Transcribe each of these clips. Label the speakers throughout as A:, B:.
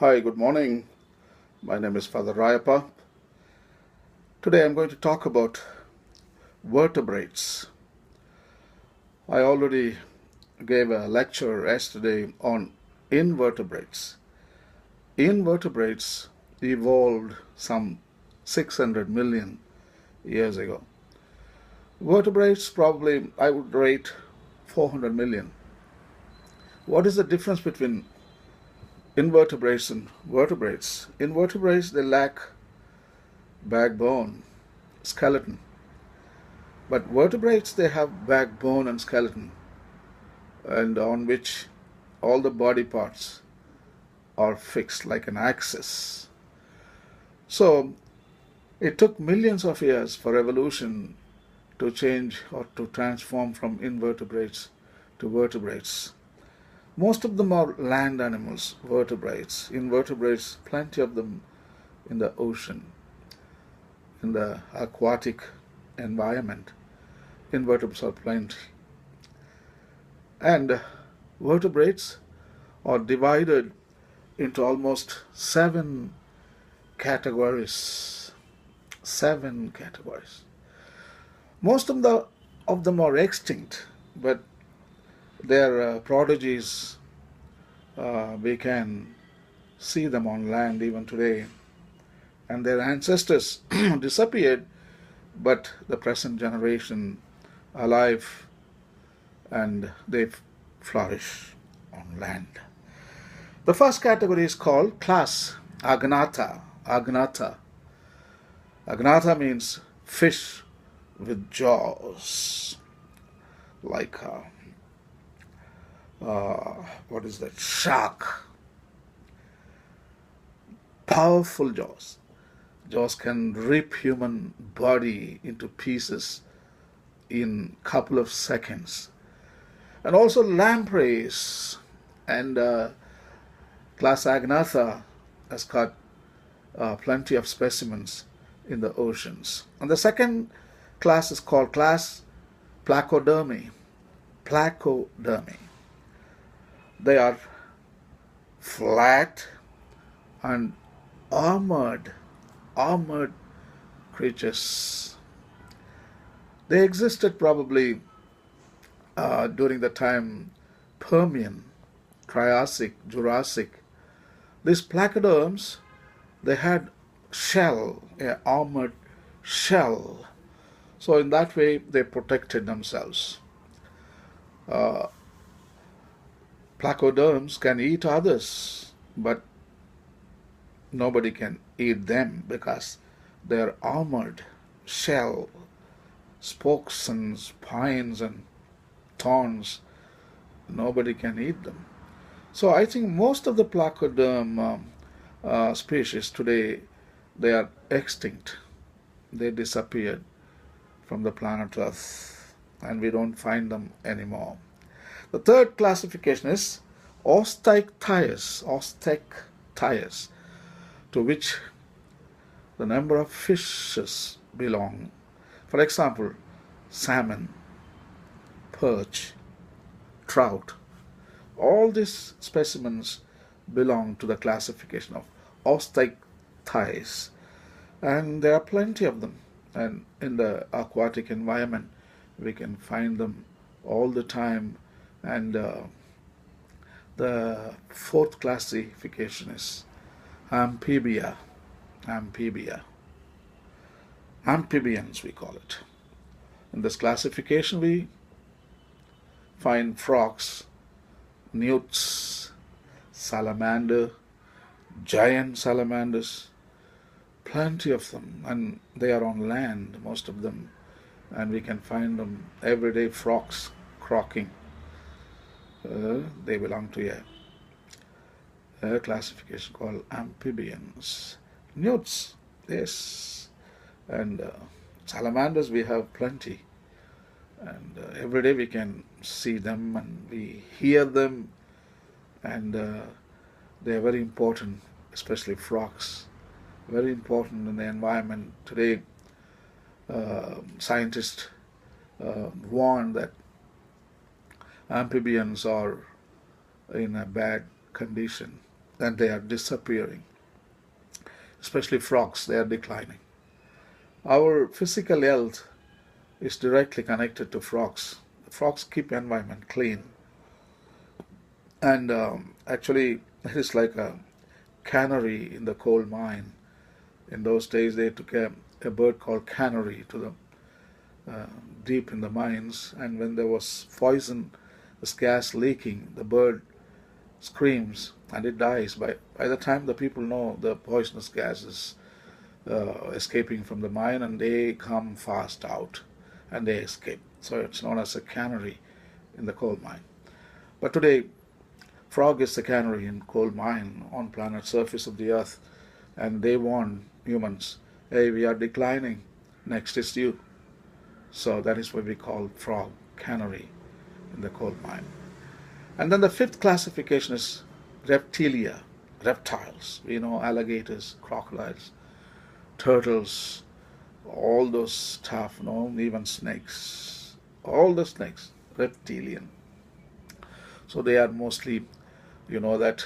A: Hi, good morning. My name is Father Rayappa. Today I'm going to talk about vertebrates. I already gave a lecture yesterday on invertebrates. Invertebrates evolved some 600 million years ago. Vertebrates probably I would rate 400 million. What is the difference between invertebrates and vertebrates? Invertebrates, they lack backbone, skeleton. But vertebrates, they have backbone and skeleton, and on which all the body parts are fixed like an axis. So it took millions of years for evolution to change or to transform from invertebrates to vertebrates. Most of them are land animals, vertebrates. Invertebrates, plenty of them in the ocean, in the aquatic environment. Invertebrates are plenty. And vertebrates are divided into almost seven categories. Seven categories. Most of them are extinct, but their prodigies, we can see them on land even today. And their ancestors disappeared, but the present generation alive, and they flourish on land. The first category is called class Agnatha. Agnatha. Agnatha means fish with jaws, like what is that? Shark. Powerful jaws. Jaws can rip human body into pieces in couple of seconds. And also lampreys, and class Agnatha has got plenty of specimens in the oceans. And the second class is called class Placodermi. Placodermi. They are flat and armored creatures. They existed probably during the time Permian, Triassic, Jurassic. These placoderms, they had shell, an armored shell. So in that way, they protected themselves. Placoderms can eat others, but nobody can eat them because their armored shell, spokes and spines and thorns, nobody can eat them. So I think most of the placoderm species today, they are extinct. They disappeared from the planet Earth, and we don't find them anymore. The third classification is Osteichthyes, to which the number of fishes belong. For example, salmon, perch, trout. All these specimens belong to the classification of Osteichthyes, and there are plenty of them. And in the aquatic environment, we can find them all the time. And the fourth classification is Amphibia. Amphibians, we call it. In this classification, we find frogs, newts, salamander, giant salamanders, plenty of them, and they are on land, most of them, and we can find them everyday. Frogs croaking. They belong to a classification called amphibians. Newts, yes, and salamanders we have plenty, and every day we can see them and we hear them, and they are very important, especially frogs, very important in the environment. Today, scientists warn that amphibians are in a bad condition. and they are disappearing. Especially frogs, they are declining. Our physical health is directly connected to frogs. Frogs keep environment clean, and actually it is like a canary in the coal mine. In those days, they took a bird called canary to the deep in the mines, and when there was poisonous gas leaking, the bird screams and it dies. By the time the people know the poisonous gas is escaping from the mine, and they come fast out and they escape. So it's known as a canary in the coal mine. But today, frog is the canary in coal mine on planet surface of the earth, and they warn humans, hey, we are declining, next is you. So that is why we call frog canary in the coal mine. And then the fifth classification is Reptilia Reptiles. We know alligators, crocodiles, turtles, all those stuff, even snakes, all the snakes, reptilian. So they are mostly, that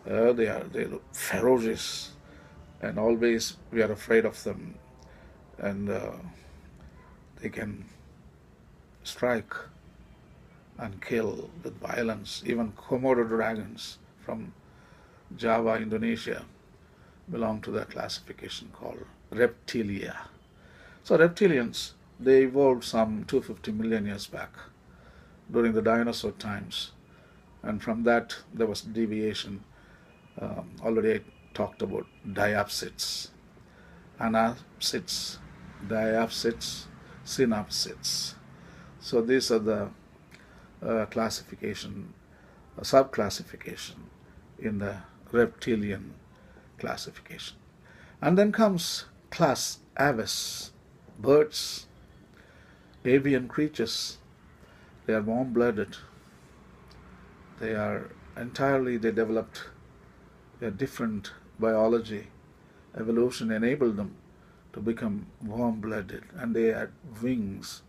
A: they look ferocious, and always we are afraid of them, and they can strike and kill with violence. Even Komodo dragons from Java, Indonesia, belong to that classification called Reptilia. So reptilians, they evolved some 250 million years back during the dinosaur times, and from that there was deviation. Already I talked about diapsids, anapsids, diapsids, synapsids. So these are the classification, subclassification in the reptilian classification. And then comes class Aves, birds, avian creatures. They are warm-blooded. They developed a different biology. Evolution enabled them to become warm-blooded, and they had wings.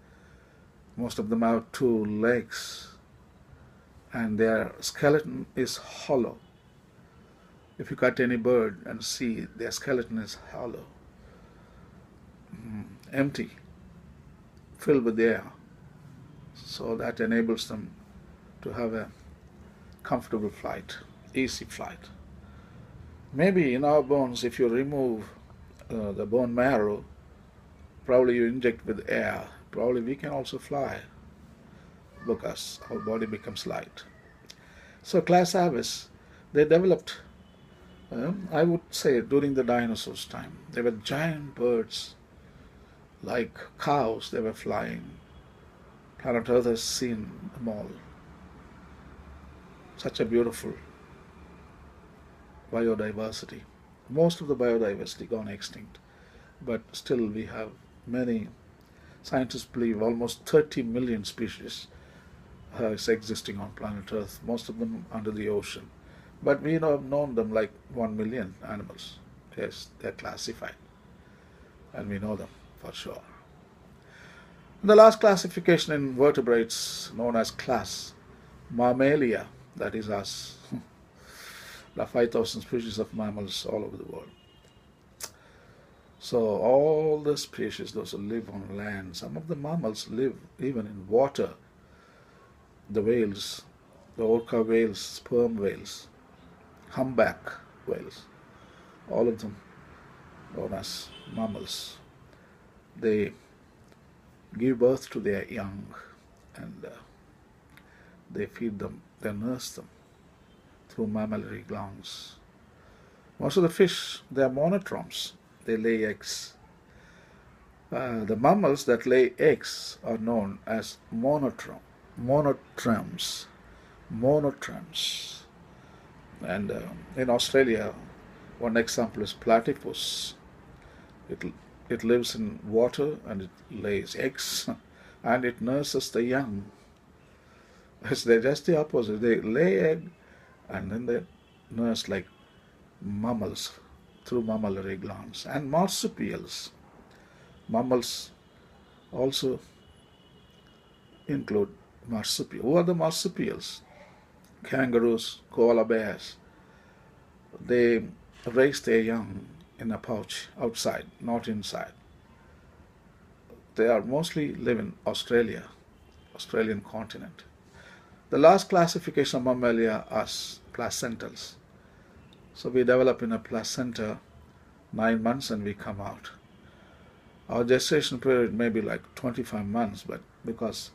A: Most of them have 2 legs, and their skeleton is hollow. If you cut any bird and see, their skeleton is hollow, empty, filled with air. So that enables them to have a comfortable flight, easy flight. Maybe in our bones, if you remove the bone marrow, probably you inject with air, probably we can also fly because our body becomes light. So class Aves, they developed, I would say, during the dinosaurs' time. They were giant birds, like cows. They were flying. Planet Earth has seen them all. Such a beautiful biodiversity. Most of the biodiversity gone extinct, but still we have many. Scientists believe almost 30 million species is existing on planet Earth, most of them under the ocean. But we have known them like 1 million animals. Yes, they're classified, and we know them for sure. And the last classification in vertebrates, known as class Mammalia, that is us. There are 5,000 species of mammals all over the world. So all the species, those who live on land, some of the mammals live even in water. The whales, the orca whales, sperm whales, humpback whales, all of them known as mammals. They give birth to their young, and they feed them, they nurse them through mammillary glands. Most of the fish, they are monotremes. They lay eggs. The mammals that lay eggs are known as monotremes. And in Australia, one example is platypus. It lives in water and it lays eggs and it nurses the young. They're just the opposite. They lay egg and then they nurse like mammals through mammillary glands. And marsupials. Mammals also include marsupials. Who are the marsupials? Kangaroos, koala bears, They raise their young in a pouch outside, not inside. They are mostly live in Australia, Australian continent. The last classification of mammalia are placentals. So we develop in a placenta 9 months and we come out. Our gestation period may be like 25 months, but because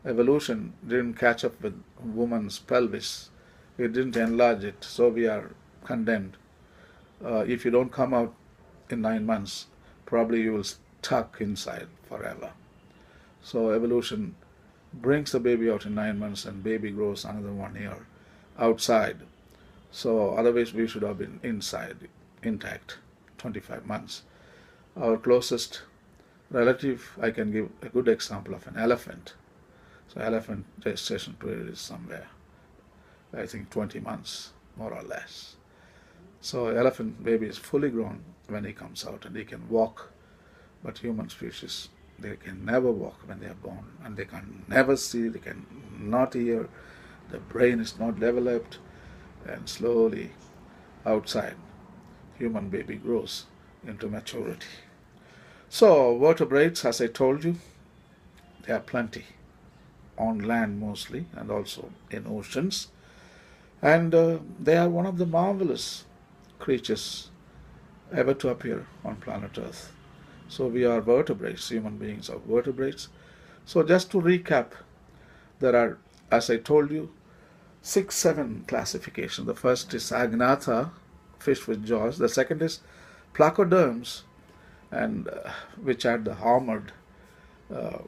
A: evolution didn't catch up with woman's pelvis, it didn't enlarge it, so we are condemned. If you don't come out in 9 months, probably you will stuck inside forever. So evolution brings the baby out in 9 months and baby grows another 1 year outside. So otherwise we should have been inside, intact, 25 months. Our closest relative, I can give a good example of an elephant. So elephant gestation period is somewhere, I think 20 months, more or less. So elephant baby is fully grown when he comes out and he can walk. But human species, they can never walk when they are born, and they can never see, they can not hear, the brain is not developed, and slowly outside human baby grows into maturity. So vertebrates, as I told you, there are plenty on land mostly and also in oceans, and they are one of the marvelous creatures ever to appear on planet Earth. So we are vertebrates, human beings are vertebrates. So just to recap, there are, as I told you, 7 classifications. The first is agnatha, fish with jaws. The second is placoderms, and which are the armored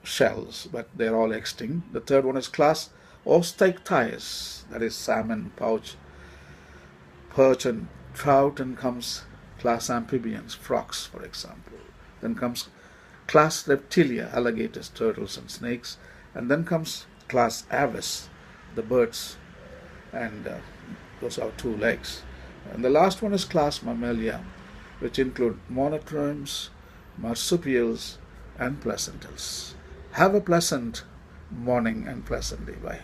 A: shells, but they're all extinct. The third one is class osteichthyes, that is salmon, pouch, perch and trout, and comes class amphibians, frogs for example. Then comes class Reptilia, alligators, turtles and snakes, and then comes class Aves, the birds, and those have 2 legs. And the last one is class Mammalia, which include monotremes, marsupials and placentals. Have a pleasant morning and pleasant day. Bye.